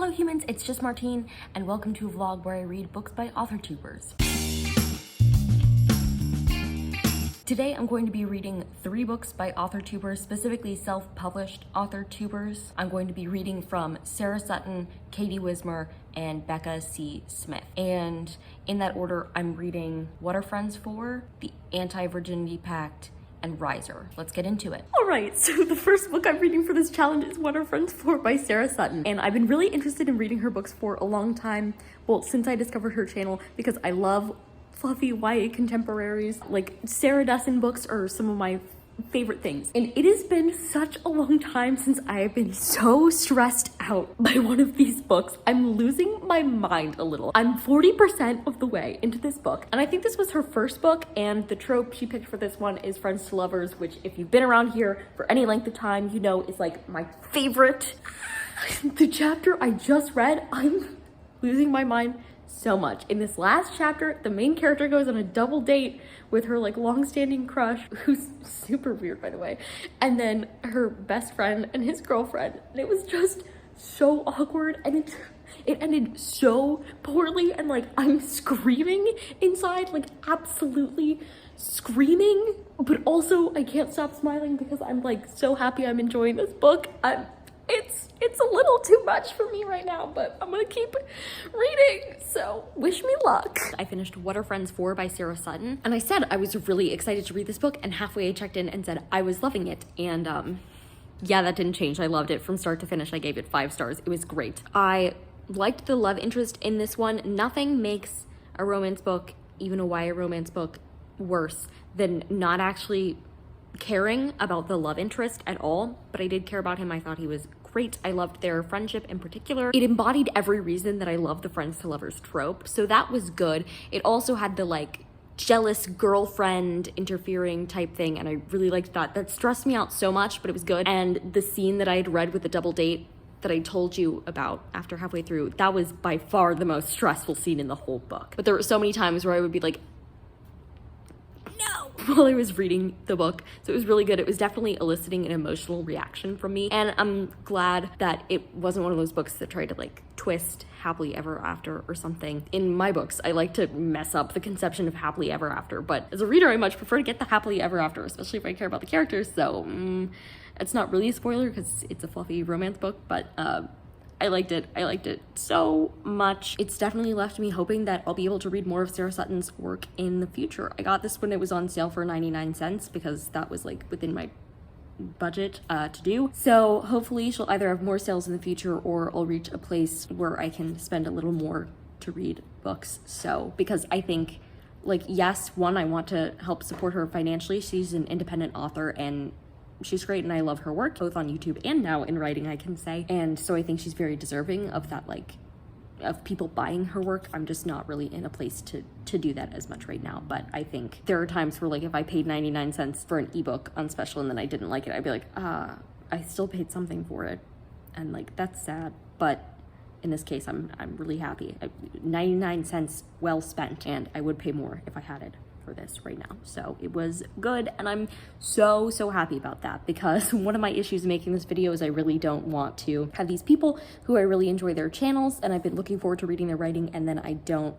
Hello humans, it's just Martine, and welcome to a vlog where I read books by authortubers. Today I'm going to be reading 3 books by authortubers, specifically self-published authortubers. I'm going to be reading from Sarah Sutton, Katie Wismer, and Becca C. Smith. And in that order, I'm reading What Are Friends For?, The AntiVirginity Pact, and Riser. Let's get into it. All right, so the first book I'm reading for this challenge is What Are Friends For? By Sarah Sutton. And I've been really interested in reading her books for a long time, well, since I discovered her channel, because I love fluffy YA contemporaries. Like, Sarah Dussin books are some of my favorite things. And it has been such a long time since I have been so stressed out by one of these books. I'm losing my mind a little. I'm 40% of the way into this book, and I think this was her first book, and the trope she picked for this one is friends to lovers, which if you've been around here for any length of time, you know is like my favorite. The chapter I just read, I'm losing my mind so much. In this last chapter, the main character goes on a double date with her like long-standing crush, who's super weird by the way, and then her best friend and his girlfriend, and it was just so awkward, and it ended so poorly, and like I'm screaming inside, like absolutely screaming, but also I can't stop smiling because I'm like so happy I'm enjoying this book. It's a little too much for me right now, but I'm gonna keep reading, so wish me luck. I finished What Are Friends For? By Sarah Sutton, and I said I was really excited to read this book, and halfway I checked in and said I was loving it, and yeah, that didn't change. I loved it from start to finish. I gave it 5 stars. It was great. I liked the love interest in this one. Nothing makes a romance book, even a YA romance book, worse than not actually caring about the love interest at all, but I did care about him. I thought he was great. I loved their friendship in particular. It embodied every reason that I love the friends to lovers trope, so that was good. It also had the like jealous girlfriend interfering type thing, and I really liked that. That stressed me out so much, but it was good. And the scene that I had read with the double date that I told you about after halfway through, that was by far the most stressful scene in the whole book. But there were so many times where I would be like, while I was reading the book, so it was really good. It was definitely eliciting an emotional reaction from me, and I'm glad that it wasn't one of those books that tried to like twist happily ever after or something. In my books, I like to mess up the conception of happily ever after, but as a reader, I much prefer to get the happily ever after, especially if I care about the characters. So it's not really a spoiler because it's a fluffy romance book, but I liked it. I liked it so much. It's definitely left me hoping that I'll be able to read more of Sarah Sutton's work in the future. I got this when it was on sale for 99 cents because that was like within my budget to do. So hopefully she'll either have more sales in the future or I'll reach a place where I can spend a little more to read books. So, because I think, like, yes, one, I want to help support her financially. She's an independent author and she's great, and I love her work, both on YouTube and now in writing, I can say. And so I think she's very deserving of that, like, of people buying her work. I'm just not really in a place to do that as much right now. But I think there are times where, like, if I paid 99 cents for an ebook on special and then I didn't like it, I'd be like, I still paid something for it. And, like, that's sad. But in this case, I'm really happy. 99 cents well spent, and I would pay more if I had it for this right now. So it was good, and I'm so happy about that, because one of my issues making this video is I really don't want to have these people who I really enjoy their channels and I've been looking forward to reading their writing, and then I don't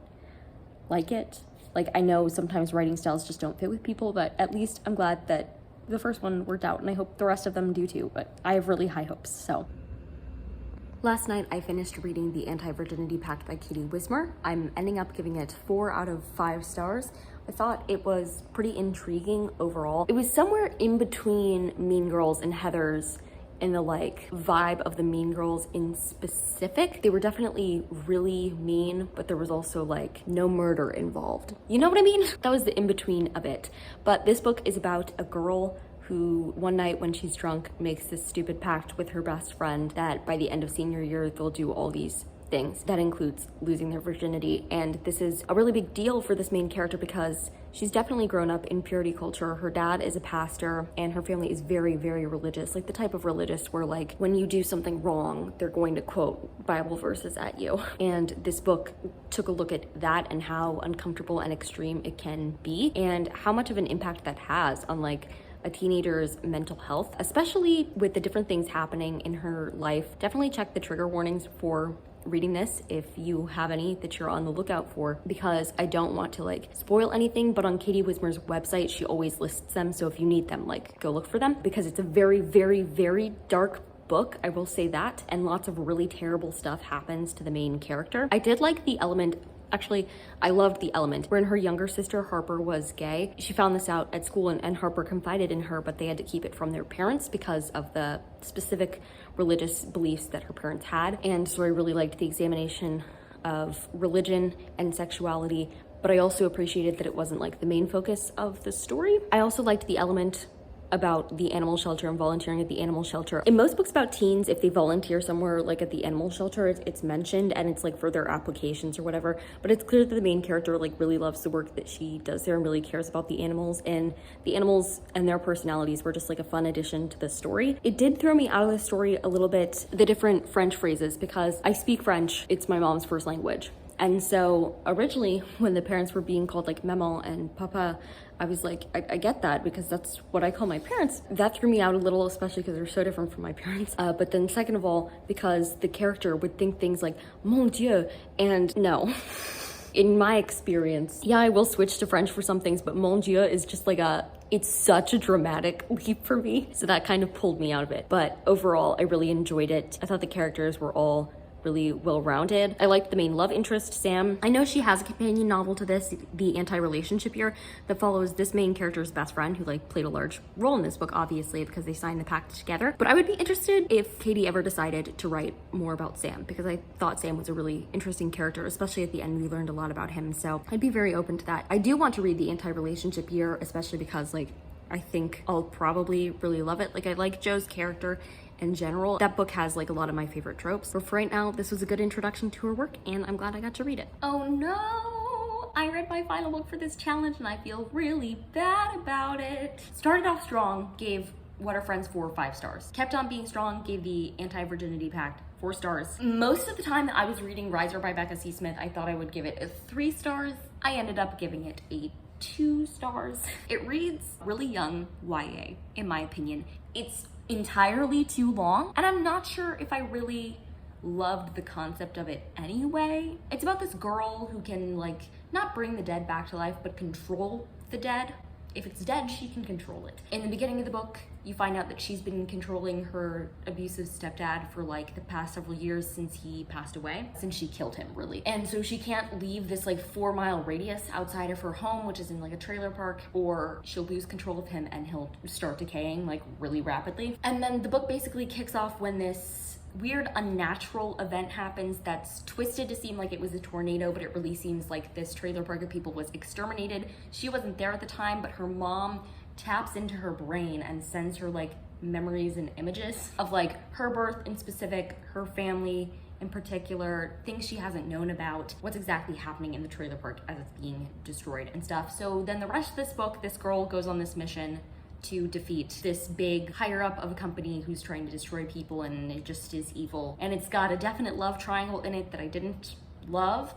like it. Like, I know sometimes writing styles just don't fit with people, but at least I'm glad that the first one worked out, and I hope the rest of them do too, but I have really high hopes. So last night, I finished reading The AntiVirginity Pact by Katie Wismer. I'm ending up giving it 4 out of 5 stars. I thought it was pretty intriguing overall. It was somewhere in between Mean Girls and Heathers in the like vibe of the Mean Girls in specific. They were definitely really mean, but there was also like no murder involved. You know what I mean? That was the in-between a bit. But this book is about a girl who one night when she's drunk makes this stupid pact with her best friend that by the end of senior year they'll do all these things. That includes losing their virginity, and this is a really big deal for this main character because she's definitely grown up in purity culture. Her dad is a pastor and her family is very religious, like the type of religious where like when you do something wrong they're going to quote Bible verses at you. And this book took a look at that and how uncomfortable and extreme it can be and how much of an impact that has on like a teenager's mental health, especially with the different things happening in her life. Definitely check the trigger warnings for reading this if you have any that you're on the lookout for, because I don't want to like spoil anything, but on Katie Wismer's website she always lists them, so if you need them, like go look for them, because it's a very, very, very dark book, I will say that, and lots of really terrible stuff happens to the main character. I did like the element. Actually, I loved the element wherein her younger sister Harper was gay. She found this out at school, and Harper confided in her, but they had to keep it from their parents because of the specific religious beliefs that her parents had. And so I really liked the examination of religion and sexuality, but I also appreciated that it wasn't like the main focus of the story. I also liked the element about the animal shelter and volunteering at the animal shelter. In most books about teens, if they volunteer somewhere like at the animal shelter, it's mentioned and it's like for their applications or whatever, but it's clear that the main character like really loves the work that she does there and really cares about the animals, and the animals and their personalities were just like a fun addition to the story. It did throw me out of the story a little bit, the different French phrases, because I speak French, it's my mom's first language. And so originally when the parents were being called like maman and papa, I was like, I get that because that's what I call my parents. That threw me out a little, especially because they're so different from my parents. But then second of all, because the character would think things like, mon Dieu, and no. In my experience, yeah, I will switch to French for some things, but mon Dieu is just like it's such a dramatic leap for me. So that kind of pulled me out of it. But overall, I really enjoyed it. I thought the characters were all really well-rounded. I liked the main love interest, Sam. I know she has a companion novel to this, The Anti-Relationship Year, that follows this main character's best friend, who like played a large role in this book, obviously, because they signed the pact together. But I would be interested if Katie ever decided to write more about Sam, because I thought Sam was a really interesting character, especially at the end we learned a lot about him, so I'd be very open to that. I do want to read The Anti-Relationship Year, especially because like I think I'll probably really love it. Like I like Jo's character in general. That book has like a lot of my favorite tropes. But for right now, this was a good introduction to her work and I'm glad I got to read it. Oh no, I read my final book for this challenge and I feel really bad about it. Started off strong, gave What Are Friends 4 5 stars. Kept on being strong, gave the Anti-Virginity Pact 4 stars. Most of the time that I was reading Riser by Becca C. Smith, I thought I would give it a 3 stars. I ended up giving it a 2 stars. It reads really young YA, in my opinion. It's entirely too long, and I'm not sure if I really loved the concept of it anyway. It's about this girl who can like not bring the dead back to life, but control the dead. If it's dead, she can control it. In the beginning of the book, you find out that she's been controlling her abusive stepdad for like the past several years since he passed away, since she killed him, really. And so she can't leave this like 4-mile radius outside of her home, which is in like a trailer park, or she'll lose control of him and he'll start decaying like really rapidly. And then the book basically kicks off when this weird unnatural event happens that's twisted to seem like it was a tornado, but it really seems like this trailer park of people was exterminated. She wasn't there at the time, but her mom taps into her brain and sends her like memories and images of like her birth in specific, her family in particular, things she hasn't known about, what's exactly happening in the trailer park as it's being destroyed and stuff. So then the rest of this book, this girl goes on this mission to defeat this big higher up of a company who's trying to destroy people, and it just is evil. And it's got a definite love triangle in it that I didn't love,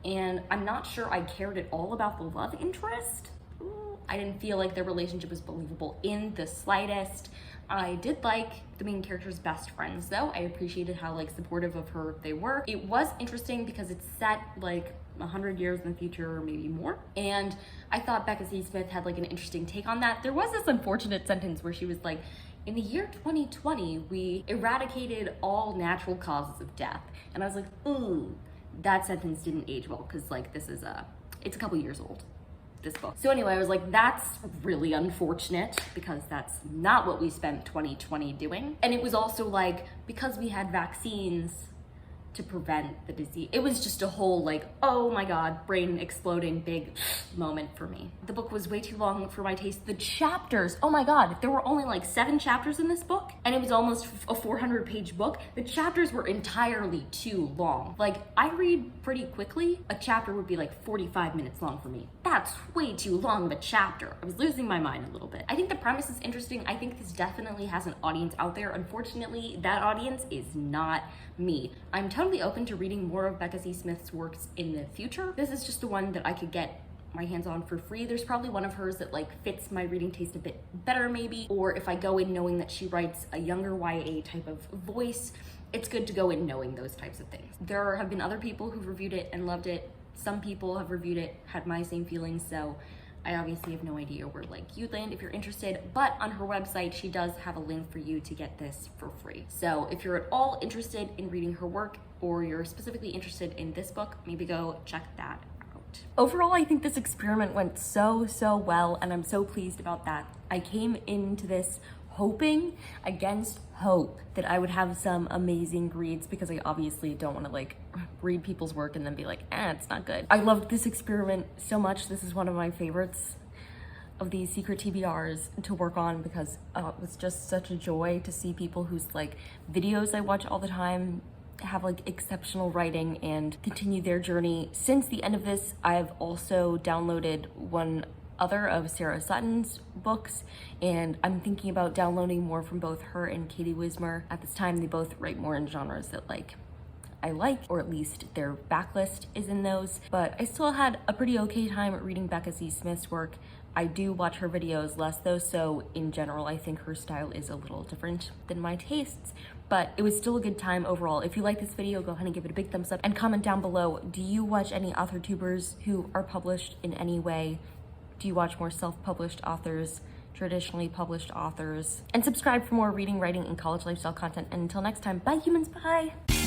and I'm not sure I cared at all about the love interest. I didn't feel like their relationship was believable in the slightest. I did like the main character's best friends though. I appreciated how like supportive of her they were. It was interesting because it's set like 100 years in the future or maybe more. And I thought Becca C. Smith had like an interesting take on that. There was this unfortunate sentence where she was like, in the year 2020, we eradicated all natural causes of death. And I was like, ooh, that sentence didn't age well because like this is it's a couple years old, this book. So anyway, I was like, that's really unfortunate because that's not what we spent 2020 doing. And it was also like, because we had vaccines to prevent the disease. It was just a whole like, oh my God, brain exploding big moment for me. The book was way too long for my taste. The chapters, oh my God, there were only like 7 chapters in this book and it was almost a 400-page book. The chapters were entirely too long. Like I read pretty quickly. A chapter would be like 45 minutes long for me. That's way too long of a chapter. I was losing my mind a little bit. I think the premise is interesting. I think this definitely has an audience out there. Unfortunately, that audience is not me. I'm totally open to reading more of Becca C. Smith's works in the future. This is just the one that I could get my hands on for free, there's probably one of hers that like fits my reading taste a bit better maybe, or if I go in knowing that she writes a younger YA type of voice, it's good to go in knowing those types of things. There have been other people who've reviewed it and loved it. Some people have reviewed it, had my same feelings, so I obviously have no idea where like you'd land if you're interested, but on her website, she does have a link for you to get this for free. So if you're at all interested in reading her work, or you're specifically interested in this book, maybe go check that out. Overall, I think this experiment went so well, and I'm so pleased about that. I came into this hoping against hope that I would have some amazing reads, because I obviously don't want to like read people's work and then be like, it's not good. I loved this experiment so much. This is one of my favorites of these secret TBRs to work on, because it was just such a joy to see people whose like videos I watch all the time have like exceptional writing and continue their journey. Since the end of this, I've also downloaded one other of Sarah Sutton's books, and I'm thinking about downloading more from both her and Katie Wismer. At this time, they both write more in genres that like I like, or at least their backlist is in those. But I still had a pretty okay time reading Becca C. Smith's work. I do watch her videos less though, so in general, I think her style is a little different than my tastes, but it was still a good time overall. If you like this video, go ahead and give it a big thumbs up and comment down below. Do you watch any authortubers who are published in any way? Do you watch more self-published authors, traditionally published authors? And subscribe for more reading, writing, and college lifestyle content. And until next time, bye humans, bye!